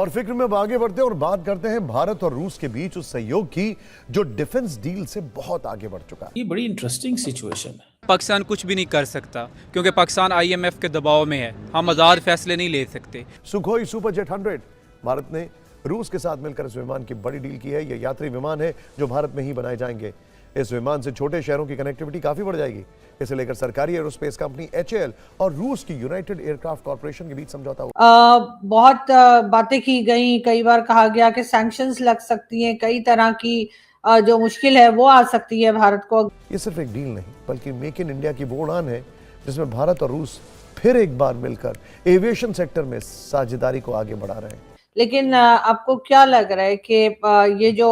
और फिक्र में अब आगे बढ़ते हैं और बात करते हैं भारत और रूस के बीच उस सहयोग की जो डिफेंस डील से बहुत आगे बढ़ चुका है। ये बड़ी इंटरेस्टिंग सिचुएशन है। पाकिस्तान कुछ भी नहीं कर सकता क्योंकि पाकिस्तान आईएमएफ के दबाव में है। हम आज़ाद फैसले नहीं ले सकते। सुखोई सुपरजेट 100 भारत ने रूस के साथ मिलकर इस विमान की बड़ी डील की है। यह यात्री विमान है जो भारत में ही बनाए जाएंगे। इस विमान से छोटे शहरों की कनेक्टिविटी काफी बढ़ जाएगी। इसे लेकर सरकारी एरोस्पेस कंपनी एचएएल और रूस की यूनाइटेड एयरक्राफ्ट कॉर्पोरेशन के बीच समझौता हुआ। बहुत बातें की गई, कई बार कहा गया कि सैंक्शंस लग सकती हैं, कई तरह की जो मुश्किल है वो आ सकती है भारत को। ये सिर्फ एक डील नहीं बल्कि मेक इन इंडिया की वो उड़ान है जिसमें भारत और रूस फिर एक बार मिलकर एविएशन सेक्टर में साझेदारी को आगे बढ़ा रहे हैं। लेकिन आपको क्या लग रहा है कि ये जो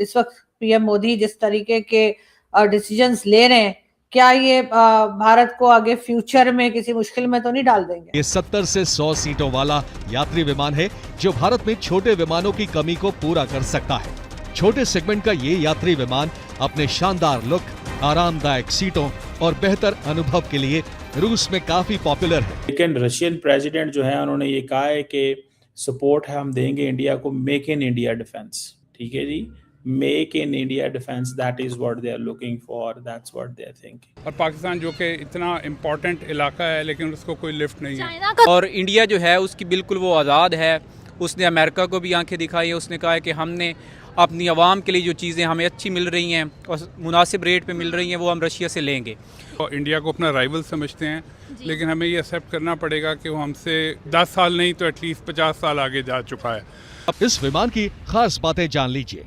इस वक्त पीएम मोदी जिस तरीके के डिसीजंस ले रहे हैं, क्या ये भारत को आगे फ्यूचर में किसी मुश्किल में तो नहीं डाल देंगे? ये 70 से 100 सीटों वाला यात्री विमान है जो भारत में छोटे विमानों की कमी को पूरा कर सकता है। छोटे सेगमेंट का ये यात्री विमान अपने शानदार लुक, आरामदायक सीटों और बेहतर अनुभव के लिए रूस में काफी पॉपुलर है। लेकिन रशियन प्रेसिडेंट जो है उन्होंने ये कहा है कि सपोर्ट है हम देंगे इंडिया को, मेक इन इंडिया डिफेंस। ठीक है जी, make in India defence, that is what they are looking for, that's what they are thinking. और पाकिस्तान जो कि इतना इम्पोर्टेंट इलाका है लेकिन उसको कोई लिफ्ट नहीं है। और इंडिया जो है उसकी बिल्कुल वो आज़ाद है। उसने अमेरिका को भी आंखें दिखाई है। उसने कहा है कि हमने अपनी आवाम के लिए जो चीज़ें हमें अच्छी मिल रही हैं और मुनासिब रेट पे मिल रही हैं वो हम रशिया से लेंगे। तो इंडिया को अपना राइवल समझते हैं लेकिन हमें ये एक्सेप्ट करना पड़ेगा कि वो हमसे 10 साल नहीं तो एटलीस्ट 50 साल आगे जा चुका है। अब इस विमान की खास बातें जान लीजिए।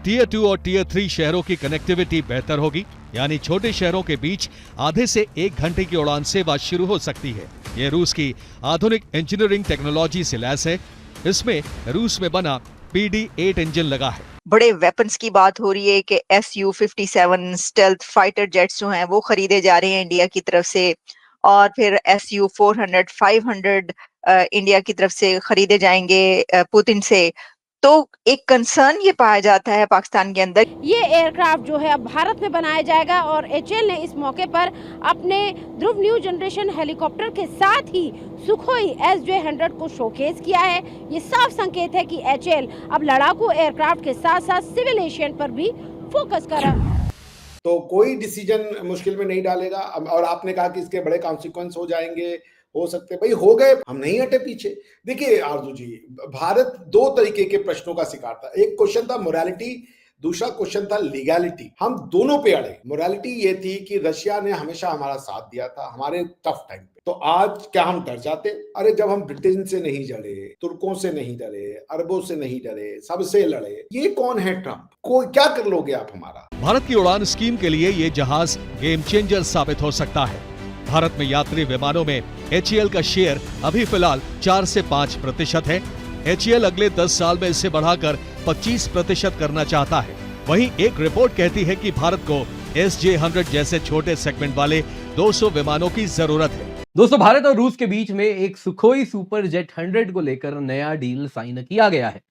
टियर 2 और टियर 3 शहरों की कनेक्टिविटी बेहतर होगी, यानी छोटे शहरों के बीच आधे से 1 घंटे की उड़ान सेवा शुरू हो सकती है। ये रूस की आधुनिक इंजीनियरिंग टेक्नोलॉजी से लैस है। इसमें रूस में बना PD-8 इंजन लगा है। बड़े वेपन्स की बात हो रही है कि Su-57 स्टेल्थ फाइटर जेट्स जो हैं वो खरीदे जा रहे हैं इंडिया की तरफ से, और फिर Su-400, 500 इंडिया की तरफ से खरीदे जाएंगे पुतिन से। तो एक कंसर्न ये पाया जाता है पाकिस्तान के अंदर, ये एयरक्राफ्ट जो है अब भारत में बनाया जाएगा और एचएएल ने इस मौके पर अपने ध्रुव न्यू जनरेशन हेलीकॉप्टर के साथ ही सुखोई SJ-100 को शोकेस किया है। ये साफ संकेत है कि एचएएल अब लड़ाकू एयरक्राफ्ट के साथ साथ सिविल एविएशन पर भी फोकस कर रहा है। तो कोई डिसीजन मुश्किल में नहीं डालेगा। और आपने कहा कि इसके बड़े कॉन्सिक्वेंस हो जाएंगे, हो सकते भाई हो गए, हम नहीं हटे पीछे। देखिए आरजू जी, भारत 2 तरीके के प्रश्नों का शिकार था। एक क्वेश्चन था मोरालिटी, दूसरा क्वेश्चन था लीगैलिटी। हम दोनों पे अड़े। मोरालिटी ये थी कि रशिया ने हमेशा हमारा साथ दिया था हमारे टफ टाइम पे, तो आज क्या हम डर जाते? अरे जब हम ब्रिटेन से नहीं डरे, तुर्कों से नहीं डरे, अरबों से नहीं डरे, सबसे लड़े, ये कौन है ट्रंप? कोई क्या कर लोगे आप हमारा? भारत की उड़ान स्कीम के लिए ये जहाज गेम चेंजर साबित हो सकता है। भारत में यात्री विमानों में एचएएल का शेयर अभी फिलहाल 4 से 5% है। एचएएल अगले 10 साल में इसे बढ़ाकर 25% करना चाहता है। वहीं एक रिपोर्ट कहती है कि भारत को SJ-100 जैसे छोटे सेगमेंट वाले 200 विमानों की जरूरत है। दोस्तों, भारत और रूस के बीच में एक सुखोई सुपरजेट 100 को लेकर नया डील साइन किया गया है,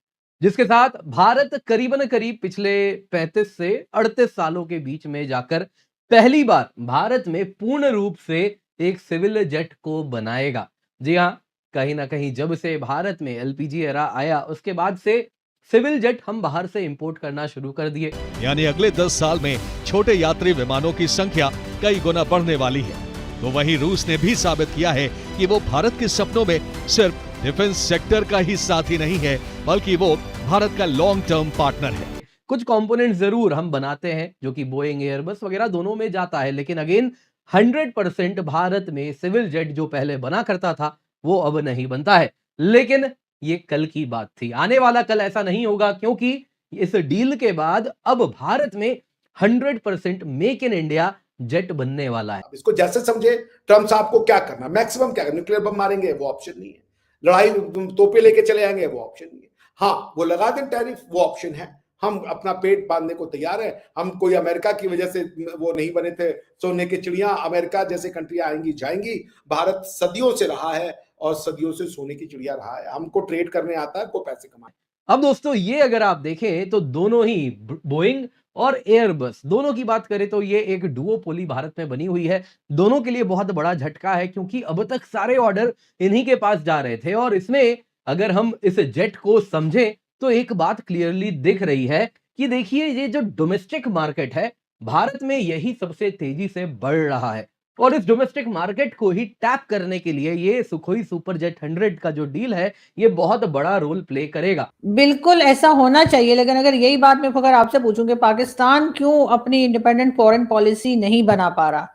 जिसके साथ भारत करीबन करीब पिछले 35 से 38 सालों के बीच में जाकर पहली बार भारत में पूर्ण रूप से एक सिविल जेट को बनाएगा। जी हां, कहीं ना कहीं जब से भारत में LPG एरा आया उसके बाद से सिविल जेट हम बाहर से इंपोर्ट करना शुरू कर दिए। यानी अगले 10 साल में छोटे यात्री विमानों की संख्या कई गुना बढ़ने वाली है। तो वहीं रूस ने भी साबित किया है कि वो भारत के सपनों में सिर्फ डिफेंस सेक्टर का ही साथी नहीं है, बल्कि वो भारत का लॉन्ग टर्म पार्टनर है। कुछ कंपोनेंट जरूर हम बनाते हैं जो कि बोइंग, एयरबस वगैरह दोनों में जाता है, लेकिन अगेन 100% भारत में सिविल जेट जो पहले बना करता था वो अब नहीं बनता है। लेकिन ये कल की बात थी, आने वाला कल ऐसा नहीं होगा, क्योंकि इस डील के बाद अब भारत में 100% मेक इन इंडिया जेट बनने वाला है। इसको जैसे समझे, ट्रम्प साहब को क्या करना, मैक्सिमम क्या करना, न्यूक्लियर बम मारेंगे वो ऑप्शन नहीं है, लड़ाई तोपे लेके चले आएंगे वो ऑप्शन नहीं है। हाँ, वो लगा दें टैरिफ, वो ऑप्शन है। हम अपना पेट बांधने को तैयार है। हम कोई अमेरिका की वजह से वो नहीं बने थे सोने की चिड़िया। अमेरिका जैसे कंट्री आएंगी जाएंगी। भारत सदियों से रहा है और सदियों से सोने की चिड़िया रहा है। हमको ट्रेड करने आता है, को पैसे कमाए। अब दोस्तों, ये अगर आप देखें तो दोनों ही बोइंग और एयरबस दोनों की बात करें तो ये एक डुओपोली भारत में बनी हुई है। दोनों के लिए बहुत बड़ा झटका है, क्योंकि अब तक सारे ऑर्डर इन्हीं के पास जा रहे थे और इसमें अगर हम इस जेट को समझें तो एक बात क्लियरली दिख रही है कि देखिए ये जो डोमेस्टिक मार्केट है भारत में यही सबसे तेजी से बढ़ रहा है और इस डोमेस्टिक मार्केट को ही टैप करने के लिए ये सुखोई सुपरजेट 100 का जो डील है ये बहुत बड़ा रोल प्ले करेगा। बिल्कुल ऐसा होना चाहिए, लेकिन अगर यही बात मैं अगर आपसे पूछूं कि पाकिस्तान क्यों अपनी इंडिपेंडेंट फॉरेन पॉलिसी नहीं बना पा रहा,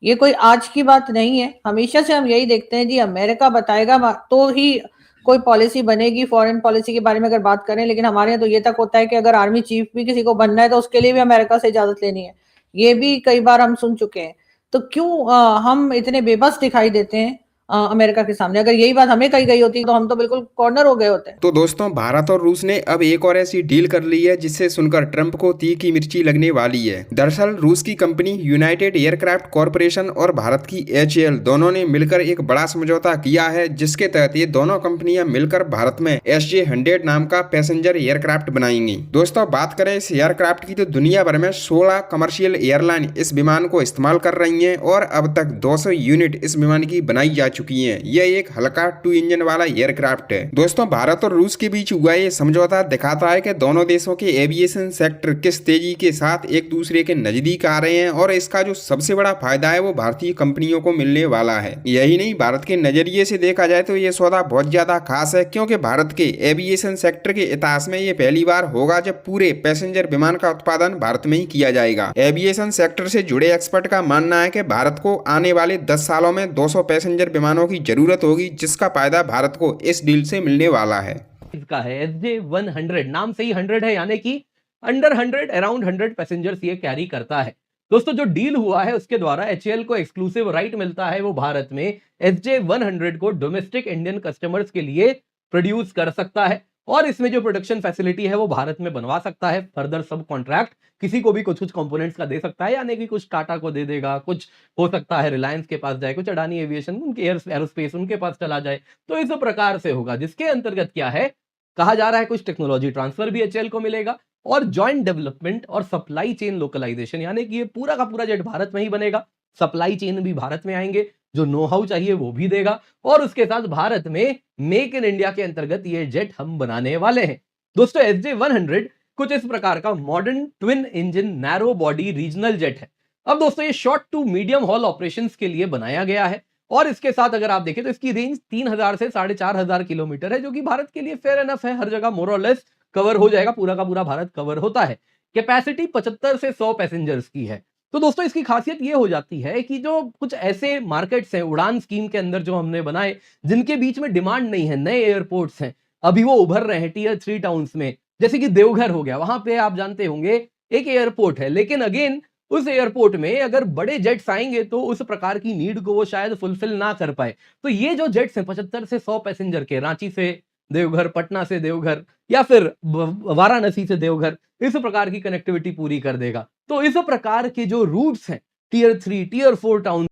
ये कोई आज की बात नहीं है। हमेशा से हम यही देखते हैं जी, अमेरिका बताएगा तो ही कोई पॉलिसी बनेगी फॉरेन पॉलिसी के बारे में अगर बात करें। लेकिन हमारे यहाँ तो ये तक होता है कि अगर आर्मी चीफ भी किसी को बनना है तो उसके लिए भी अमेरिका से इजाजत लेनी है। ये भी कई बार हम सुन चुके हैं। तो क्यों हम इतने बेबस दिखाई देते हैं अमेरिका के सामने? अगर यही बात हमें कही गई होती तो हम तो बिल्कुल कॉर्नर हो गए होते। तो दोस्तों, भारत और रूस ने अब एक और ऐसी डील कर ली है जिससे सुनकर ट्रंप को तीखी मिर्ची लगने वाली है। दरअसल रूस की कंपनी यूनाइटेड एयरक्राफ्ट कॉरपोरेशन और भारत की HAL दोनों ने मिलकर एक बड़ा समझौता किया है, जिसके तहत ये दोनों कंपनियां मिलकर भारत में SJ-100 नाम का पैसेंजर एयरक्राफ्ट बनाएंगी। दोस्तों, बात करें इस एयरक्राफ्ट की तो दुनिया भर में 16 कमर्शियल एयरलाइन इस विमान को इस्तेमाल कर रही है और अब तक 200 यूनिट इस विमान की बनाई जा चुकी है। यह एक हल्का 2 इंजन वाला एयरक्राफ्ट है। दोस्तों, भारत और रूस के बीच हुआ ये समझौता दिखाता है कि दोनों देशों के एविएशन सेक्टर किस तेजी के साथ एक दूसरे के नजदीक आ रहे हैं और इसका जो सबसे बड़ा फायदा है वो भारतीय कंपनियों को मिलने वाला है। यही नहीं, भारत के नजरिए से देखा जाए तो ये सौदा बहुत ज्यादा खास है, क्योंकि भारत के एविएशन सेक्टर के इतिहास में ये पहली बार होगा जब पूरे पैसेंजर विमान का उत्पादन भारत में ही किया जाएगा। एविएशन सेक्टर से जुड़े एक्सपर्ट का मानना है कि भारत को आने वाले 10 सालों में 200 पैसेंजर विमानों की जरूरत होगी, जिसका फायदा भारत को इस डील से मिलने वाला है। इसका है SJ-100, नाम से ही 100 है, यानी कि अंडर 100 अराउंड 100 पैसेंजर्स ये कैरी करता है। दोस्तों, जो डील हुआ है उसके द्वारा HAL को एक्सक्लूसिव राइट मिलता है वो भारत में SJ-100 को डोमेस्टिक इंडियन कस्टमर्स के लिए प्रोड्यूस कर सकता है और इसमें जो प्रोडक्शन फैसिलिटी है वो भारत में बनवा सकता है। फर्दर सब कॉन्ट्रैक्ट किसी को भी कुछ कंपोनेंट्स का दे सकता है, यानी कि कुछ टाटा को दे देगा, कुछ हो सकता है रिलायंस के पास जाए, कुछ अडानी एविएशन उनके एरोस्पेस उनके पास चला जाए। तो इस प्रकार से होगा, जिसके अंतर्गत क्या है कहा जा रहा है कुछ टेक्नोलॉजी ट्रांसफर भी HAL को मिलेगा और जॉइंट डेवलपमेंट और सप्लाई चेन लोकलाइजेशन, यानी कि ये पूरा का पूरा जेट भारत में ही बनेगा, सप्लाई चेन भी भारत में आएंगे, जो नो हाउ चाहिए वो भी देगा और उसके साथ भारत में मेक इन इंडिया के अंतर्गत ये जेट हम बनाने वाले हैं। दोस्तों, SJ-100 कुछ इस प्रकार का modern twin engine narrow body regional jet है। अब दोस्तों, ये short to medium haul operations के लिए बनाया गया है और इसके साथ अगर आप देखें तो इसकी रेंज 3000 से 4500 किलोमीटर है, जो कि भारत के लिए फेयर एनफ है। हर जगह मोर और लेस कवर हो जाएगा, पूरा का पूरा भारत कवर होता है। कैपेसिटी 75 से 100 पैसेंजर्स की है। तो दोस्तों, इसकी खासियत ये हो जाती है कि जो कुछ ऐसे मार्केट्स हैं उड़ान स्कीम के अंदर जो हमने बनाए, जिनके बीच में डिमांड नहीं है, नए एयरपोर्ट्स हैं, अभी वो उभर रहे हैं टियर 3 टाउन्स में, जैसे कि देवघर हो गया, वहां पे आप जानते होंगे एक एयरपोर्ट है, लेकिन अगेन उस एयरपोर्ट में अगर बड़े जेट्स आएंगे तो उस प्रकार की नीड को वो शायद फुलफिल ना कर पाए। तो ये जो जेट्स हैं 75 से 100 पैसेंजर के, रांची से देवघर, पटना से देवघर या फिर वाराणसी से देवघर, इस प्रकार की कनेक्टिविटी पूरी कर देगा। तो इस प्रकार के जो रूट्स हैं टियर 3 टियर 4 टाउन